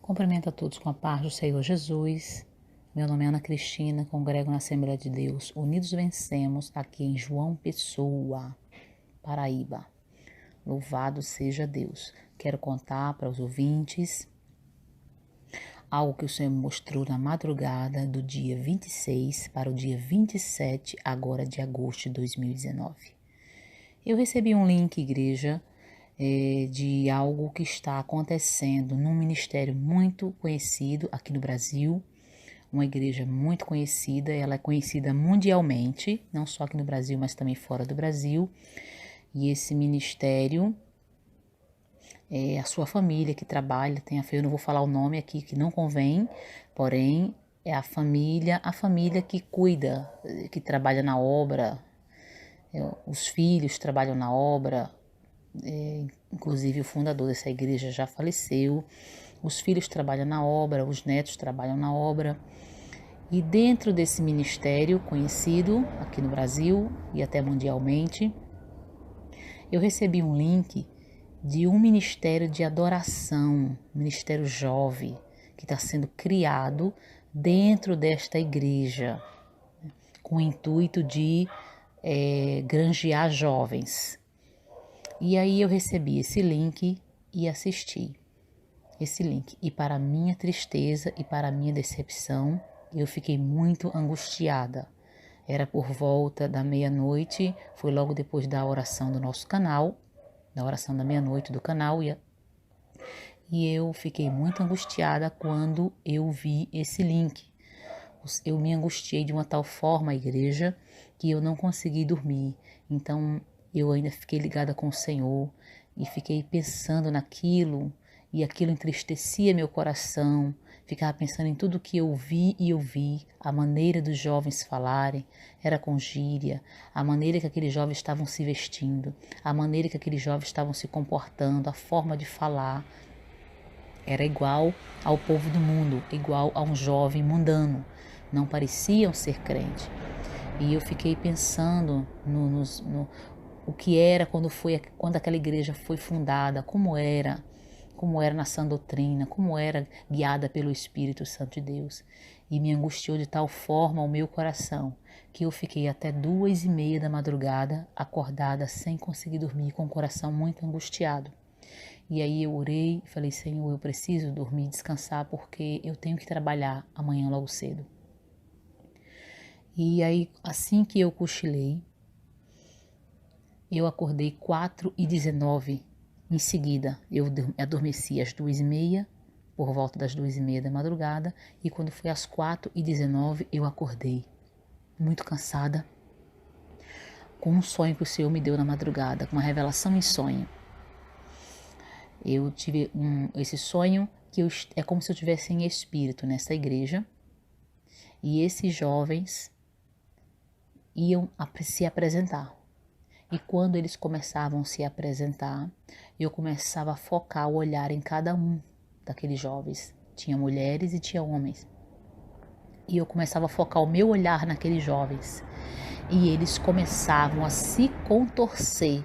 Cumprimento a todos com a paz do Senhor Jesus. Meu nome é Ana Cristina, congrego na Assembleia de Deus. Unidos vencemos, aqui em João Pessoa, Paraíba. Louvado seja Deus. Quero contar para os ouvintes algo que o Senhor me mostrou na madrugada do dia 26 para o dia 27, agora de agosto de 2019. Eu recebi um link, igreja, de algo que está acontecendo num ministério muito conhecido aqui no Brasil, uma igreja muito conhecida, ela é conhecida mundialmente, não só aqui no Brasil, mas também fora do Brasil, e esse ministério, a sua família que trabalha, eu não vou falar o nome aqui que não convém, porém é a família que cuida, que trabalha na obra, os filhos trabalham na obra, inclusive o fundador dessa igreja já faleceu, os filhos trabalham na obra, os netos trabalham na obra, e dentro desse ministério conhecido aqui no Brasil e até mundialmente, eu recebi um link de um ministério de adoração, um ministério jovem, que está sendo criado dentro desta igreja, com o intuito de granjear jovens. E aí eu recebi esse link e assisti esse link. E para minha tristeza e para minha decepção, eu fiquei muito angustiada. Era por volta da meia-noite, foi logo depois da oração do nosso canal, da oração da meia-noite do canal, e eu fiquei muito angustiada quando eu vi esse link. Eu me angustiei de uma tal forma, igreja, que eu não consegui dormir. Então, eu ainda fiquei ligada com o Senhor e fiquei pensando naquilo, e aquilo entristecia meu coração. Ficava pensando em tudo que eu vi e ouvi, a maneira dos jovens falarem, era com gíria, a maneira que aqueles jovens estavam se vestindo, a maneira que aqueles jovens estavam se comportando, a forma de falar, era igual ao povo do mundo, igual a um jovem mundano, não pareciam ser crente. E eu fiquei pensando no o que era quando aquela igreja foi fundada, como era na sã doutrina, como era guiada pelo Espírito Santo de Deus. E me angustiou de tal forma o meu coração, que eu fiquei até 2:30 da madrugada, acordada, sem conseguir dormir, com o coração muito angustiado. E aí eu orei e falei, Senhor, eu preciso dormir, descansar, porque eu tenho que trabalhar amanhã logo cedo. E aí, assim que eu cochilei, eu acordei 4:19. Em seguida, eu adormeci às 2:30, por volta das 2:30 da madrugada, e quando foi às 4:19, eu acordei, muito cansada, com um sonho que o Senhor me deu na madrugada, com uma revelação em sonho. Eu tive esse sonho que é como se eu estivesse em espírito nessa igreja, e esses jovens iam se apresentar. E quando eles começavam a se apresentar, eu começava a focar o olhar em cada um daqueles jovens. Tinha mulheres e tinha homens. E eu começava a focar o meu olhar naqueles jovens. E eles começavam a se contorcer.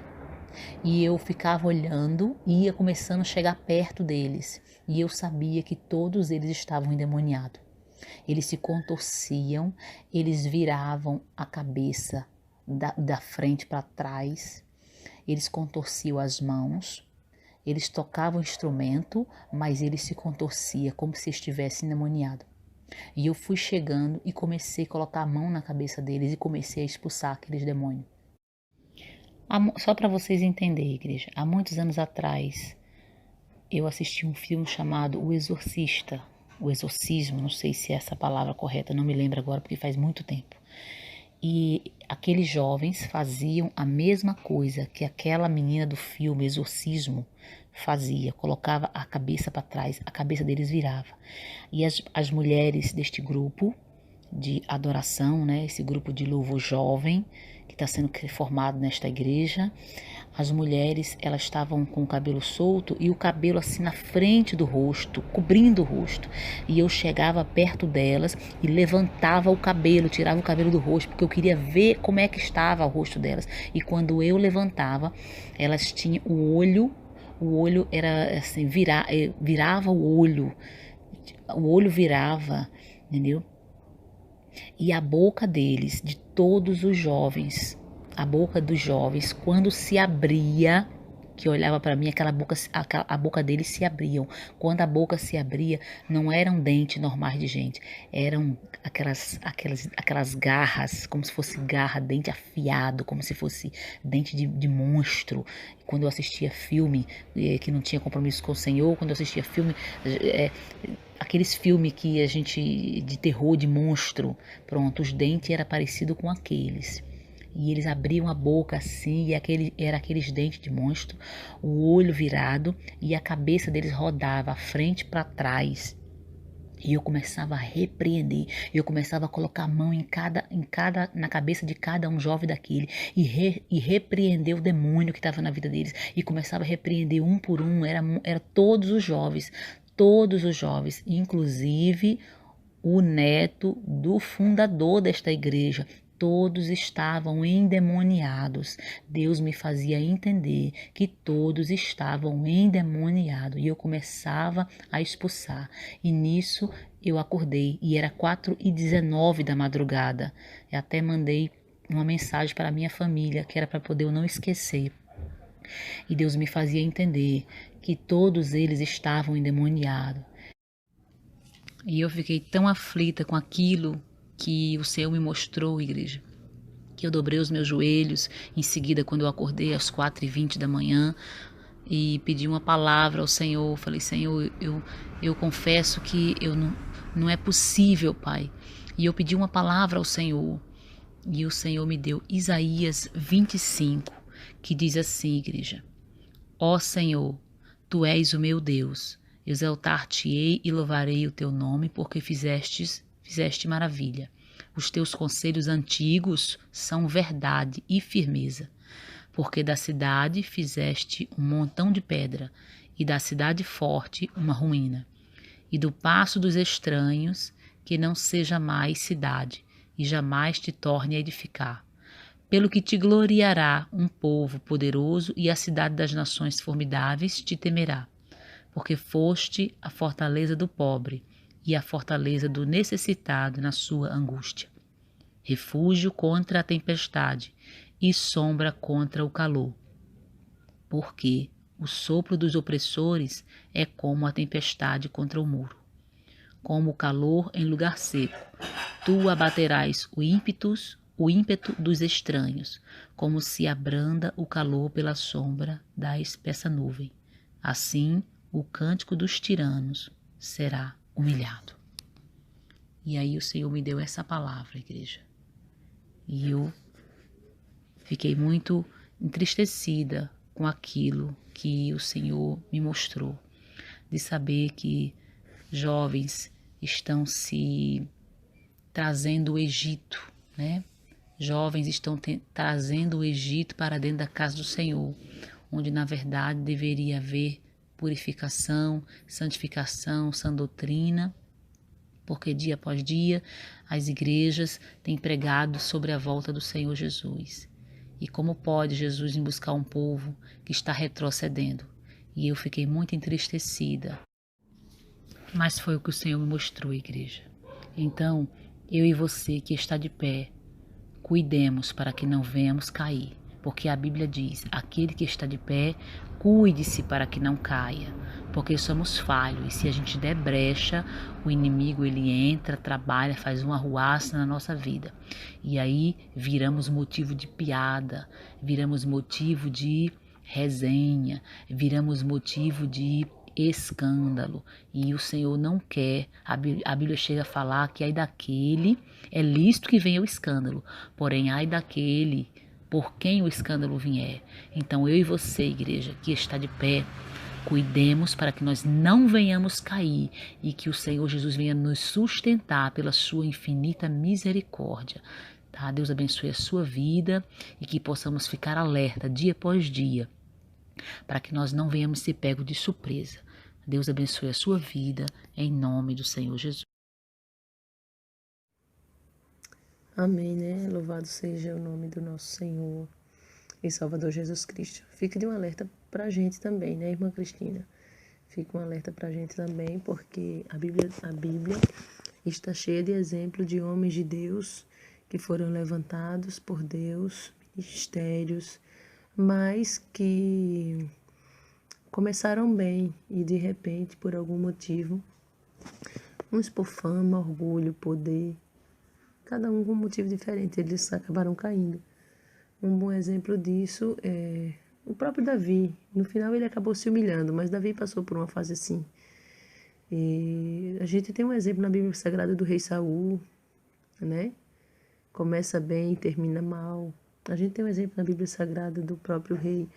E eu ficava olhando e ia começando a chegar perto deles. E eu sabia que todos eles estavam endemoniados. Eles se contorciam, eles viravam a cabeça da frente para trás, eles contorciam as mãos, eles tocavam o instrumento, mas eles se contorciam como se estivessem endemoniados. E eu fui chegando e comecei a colocar a mão na cabeça deles e comecei a expulsar aqueles demônios. Só para vocês entenderem, igreja, há muitos anos atrás, eu assisti um filme chamado O Exorcista, o exorcismo, não sei se é essa palavra correta, não me lembro agora porque faz muito tempo. E aqueles jovens faziam a mesma coisa que aquela menina do filme Exorcismo fazia, colocava a cabeça para trás, a cabeça deles virava. E as mulheres deste grupo de adoração, né, esse grupo de louvor jovem que está sendo formado nesta igreja, as mulheres, elas estavam com o cabelo solto e o cabelo assim na frente do rosto, cobrindo o rosto. E eu chegava perto delas e levantava o cabelo, tirava o cabelo do rosto, porque eu queria ver como é que estava o rosto delas. E quando eu levantava, elas tinham o olho era assim, virava o olho, o olho virava, entendeu? E a boca deles, de todos os jovens, a boca dos jovens, quando se abria, que olhava para mim, a boca deles se abriam. Quando a boca se abria, não eram dentes normais de gente, eram aquelas garras, como se fosse garra, dente afiado, como se fosse dente de monstro. Quando eu assistia filme que não tinha compromisso com o Senhor, quando eu assistia filme, aqueles filmes que a gente, de terror, de monstro, pronto, os dentes era parecido com aqueles. E eles abriam a boca assim, e era aqueles dentes de monstro, o olho virado e a cabeça deles rodava à frente para trás. E eu começava a repreender, eu começava a colocar a mão na cabeça de cada um jovem daquele e repreender o demônio que estava na vida deles. E começava a repreender um por um, era todos os jovens, inclusive o neto do fundador desta igreja. Todos estavam endemoniados. Deus me fazia entender que todos estavam endemoniados. E eu começava a expulsar. E nisso eu acordei. E era 4h19 da madrugada. Eu até mandei uma mensagem para a minha família, que era para poder eu não esquecer. E Deus me fazia entender que todos eles estavam endemoniados. E eu fiquei tão aflita com aquilo que o Senhor me mostrou, igreja, que eu dobrei os meus joelhos em seguida quando eu acordei às 4h20 da manhã e pedi uma palavra ao Senhor. Falei, Senhor, eu confesso que não é possível, Pai. E eu pedi uma palavra ao Senhor e o Senhor me deu Isaías 25, que diz assim, igreja: Ó Senhor, Tu és o meu Deus, exaltar-te-ei e louvarei o teu nome, porque fizeste maravilha. Os teus conselhos antigos são verdade e firmeza, porque da cidade fizeste um montão de pedra, e da cidade forte uma ruína, e do paço dos estranhos, que não seja mais cidade, e jamais te torne a edificar. Pelo que te gloriará um povo poderoso, e a cidade das nações formidáveis te temerá, porque foste a fortaleza do pobre e a fortaleza do necessitado na sua angústia, refúgio contra a tempestade e sombra contra o calor. Porque o sopro dos opressores é como a tempestade contra o muro, como o calor em lugar seco. Tu abaterás o ímpeto dos estranhos, como se abranda o calor pela sombra da espessa nuvem. Assim, o cântico dos tiranos será humilhado. E aí o Senhor me deu essa palavra, igreja. E eu fiquei muito entristecida com aquilo que o Senhor me mostrou, de saber que jovens estão se trazendo o Egito, né? Jovens estão trazendo o Egito para dentro da casa do Senhor, onde na verdade deveria haver purificação, santificação, sã doutrina, porque dia após dia as igrejas têm pregado sobre a volta do Senhor Jesus. E como pode Jesus ir buscar um povo que está retrocedendo? E eu fiquei muito entristecida. Mas foi o que o Senhor me mostrou, igreja. Então, eu e você que está de pé, cuidemos para que não venhamos cair, porque a Bíblia diz, aquele que está de pé, cuide-se para que não caia, porque somos falhos e se a gente der brecha, o inimigo ele entra, trabalha, faz uma arruaça na nossa vida. E aí viramos motivo de piada, viramos motivo de resenha, viramos motivo de escândalo, e o Senhor não quer. A Bíblia chega a falar que ai daquele, é lícito que venha o escândalo, porém ai daquele por quem o escândalo vier. Então eu e você, igreja, que está de pé, cuidemos para que nós não venhamos cair e que o Senhor Jesus venha nos sustentar pela sua infinita misericórdia. Tá? Deus abençoe a sua vida e que possamos ficar alerta dia após dia, para que nós não venhamos ser pegos de surpresa. Deus abençoe a sua vida, em nome do Senhor Jesus. Amém, né? Louvado seja o nome do nosso Senhor e Salvador Jesus Cristo. Fique de um alerta para a gente também, né, irmã Cristina? Fica um alerta para a gente também, porque a Bíblia está cheia de exemplos de homens de Deus que foram levantados por Deus, ministérios, mas que começaram bem e de repente, por algum motivo, uns por fama, orgulho, poder, cada um com um motivo diferente, eles acabaram caindo. Um bom exemplo disso é o próprio Davi. No final ele acabou se humilhando, mas Davi passou por uma fase assim. E a gente tem um exemplo na Bíblia Sagrada do rei Saul, né? Começa bem e termina mal. A gente tem um exemplo na Bíblia Sagrada do próprio rei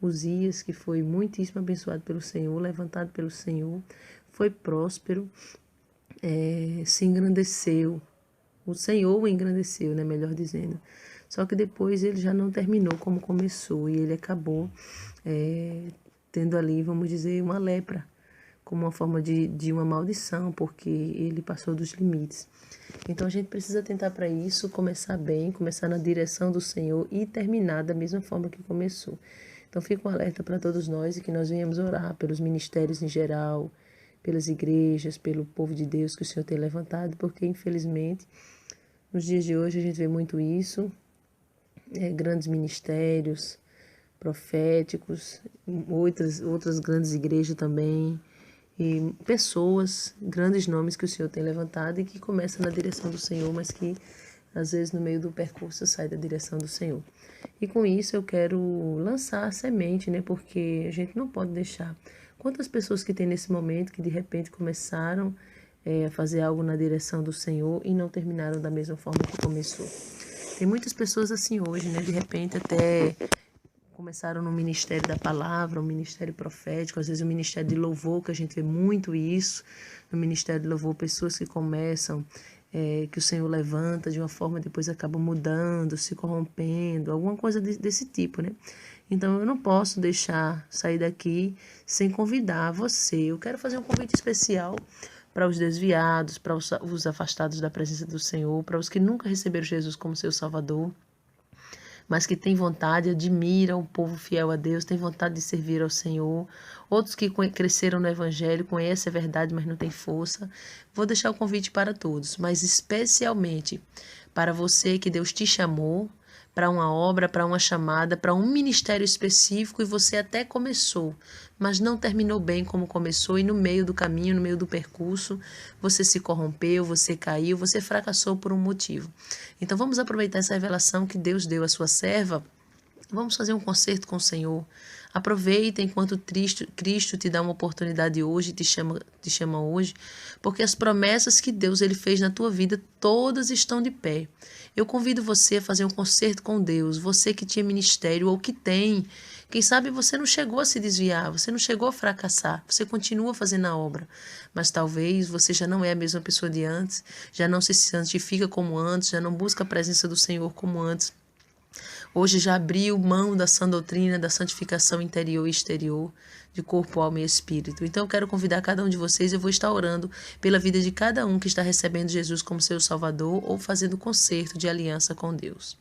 Uzias, que foi muitíssimo abençoado pelo Senhor, levantado pelo Senhor, foi próspero, se engrandeceu. O Senhor o engrandeceu, né? Melhor dizendo. Só que depois ele já não terminou como começou e ele acabou tendo ali, vamos dizer, uma lepra, como uma forma de uma maldição, porque ele passou dos limites. Então a gente precisa tentar para isso, começar bem, começar na direção do Senhor e terminar da mesma forma que começou. Então fica um alerta para todos nós e que nós venhamos orar pelos ministérios em geral, pelas igrejas, pelo povo de Deus que o Senhor tem levantado, porque infelizmente nos dias de hoje a gente vê muito isso, grandes ministérios proféticos, outras grandes igrejas também, e pessoas, grandes nomes que o Senhor tem levantado e que começam na direção do Senhor, mas que às vezes no meio do percurso sai da direção do Senhor. E com isso eu quero lançar a semente, né? Porque a gente não pode deixar. Quantas pessoas que tem nesse momento que de repente começaram a fazer algo na direção do Senhor e não terminaram da mesma forma que começou. Tem muitas pessoas assim hoje, né? De repente até começaram no ministério da palavra, um ministério profético, às vezes um ministério de louvor, que a gente vê muito isso, no ministério de louvor, pessoas que começam, que o Senhor levanta de uma forma, depois acabam mudando, se corrompendo, alguma coisa desse tipo, né? Então eu não posso deixar sair daqui sem convidar você. Eu quero fazer um convite especial para os desviados, para os afastados da presença do Senhor, para os que nunca receberam Jesus como seu Salvador, mas que têm vontade, admiram o povo fiel a Deus, têm vontade de servir ao Senhor. Outros que cresceram no Evangelho, conhecem a verdade, mas não têm força. Vou deixar o convite para todos, mas especialmente para você que Deus te chamou para uma obra, para uma chamada, para um ministério específico e você até começou, mas não terminou bem como começou e no meio do caminho, no meio do percurso, você se corrompeu, você caiu, você fracassou por um motivo. Então vamos aproveitar essa revelação que Deus deu à sua serva. Vamos fazer um concerto com o Senhor. Aproveita enquanto Cristo te dá uma oportunidade hoje, te chama hoje, porque as promessas que Deus ele fez na tua vida, todas estão de pé. Eu convido você a fazer um concerto com Deus, você que tinha ministério ou que tem. Quem sabe você não chegou a se desviar, você não chegou a fracassar, você continua fazendo a obra, mas talvez você já não é a mesma pessoa de antes, já não se santifica como antes, já não busca a presença do Senhor como antes. Hoje já abriu mão da sã doutrina, da santificação interior e exterior, de corpo, alma e espírito. Então eu quero convidar cada um de vocês, eu vou estar orando pela vida de cada um que está recebendo Jesus como seu Salvador ou fazendo concerto de aliança com Deus.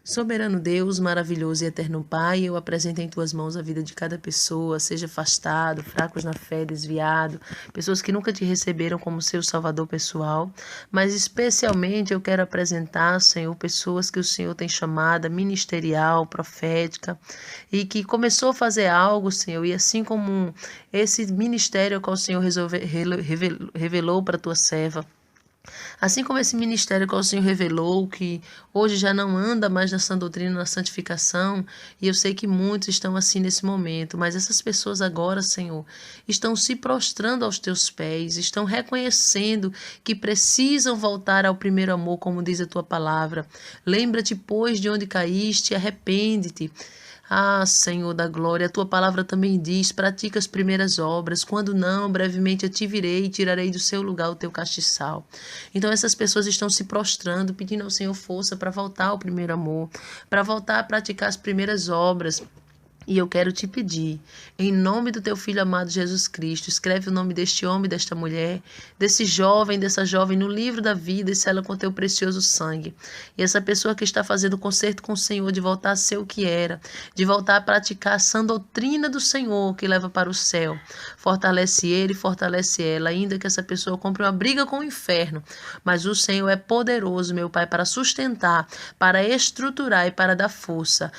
Soberano Deus, maravilhoso e eterno Pai, eu apresento em Tuas mãos a vida de cada pessoa, seja afastado, fracos na fé, desviado, pessoas que nunca Te receberam como seu Salvador pessoal, mas especialmente eu quero apresentar, Senhor, pessoas que o Senhor tem chamada ministerial, profética, e que começou a fazer algo, Senhor, e assim como esse ministério ao qual o Senhor revelou para a Tua serva, assim como esse ministério que o Senhor revelou, que hoje já não anda mais na sã doutrina, na santificação, e eu sei que muitos estão assim nesse momento, mas essas pessoas agora, Senhor, estão se prostrando aos Teus pés, estão reconhecendo que precisam voltar ao primeiro amor, como diz a Tua palavra. Lembra-te, pois, de onde caíste, arrepende-te. Ah, Senhor da glória, a Tua palavra também diz, pratica as primeiras obras, quando não, brevemente eu te virei e tirarei do seu lugar o teu castiçal. Então essas pessoas estão se prostrando, pedindo ao Senhor força para voltar ao primeiro amor, para voltar a praticar as primeiras obras, E eu quero te pedir, em nome do teu filho amado Jesus Cristo, escreve o nome deste homem, desta mulher, desse jovem, dessa jovem no livro da vida e sela com teu precioso sangue. E essa pessoa que está fazendo concerto com o Senhor de voltar a ser o que era, de voltar a praticar a sã doutrina do Senhor que leva para o céu. Fortalece ele e fortalece ela, ainda que essa pessoa compre uma briga com o inferno. Mas o Senhor é poderoso, meu Pai, para sustentar, para estruturar e para dar força.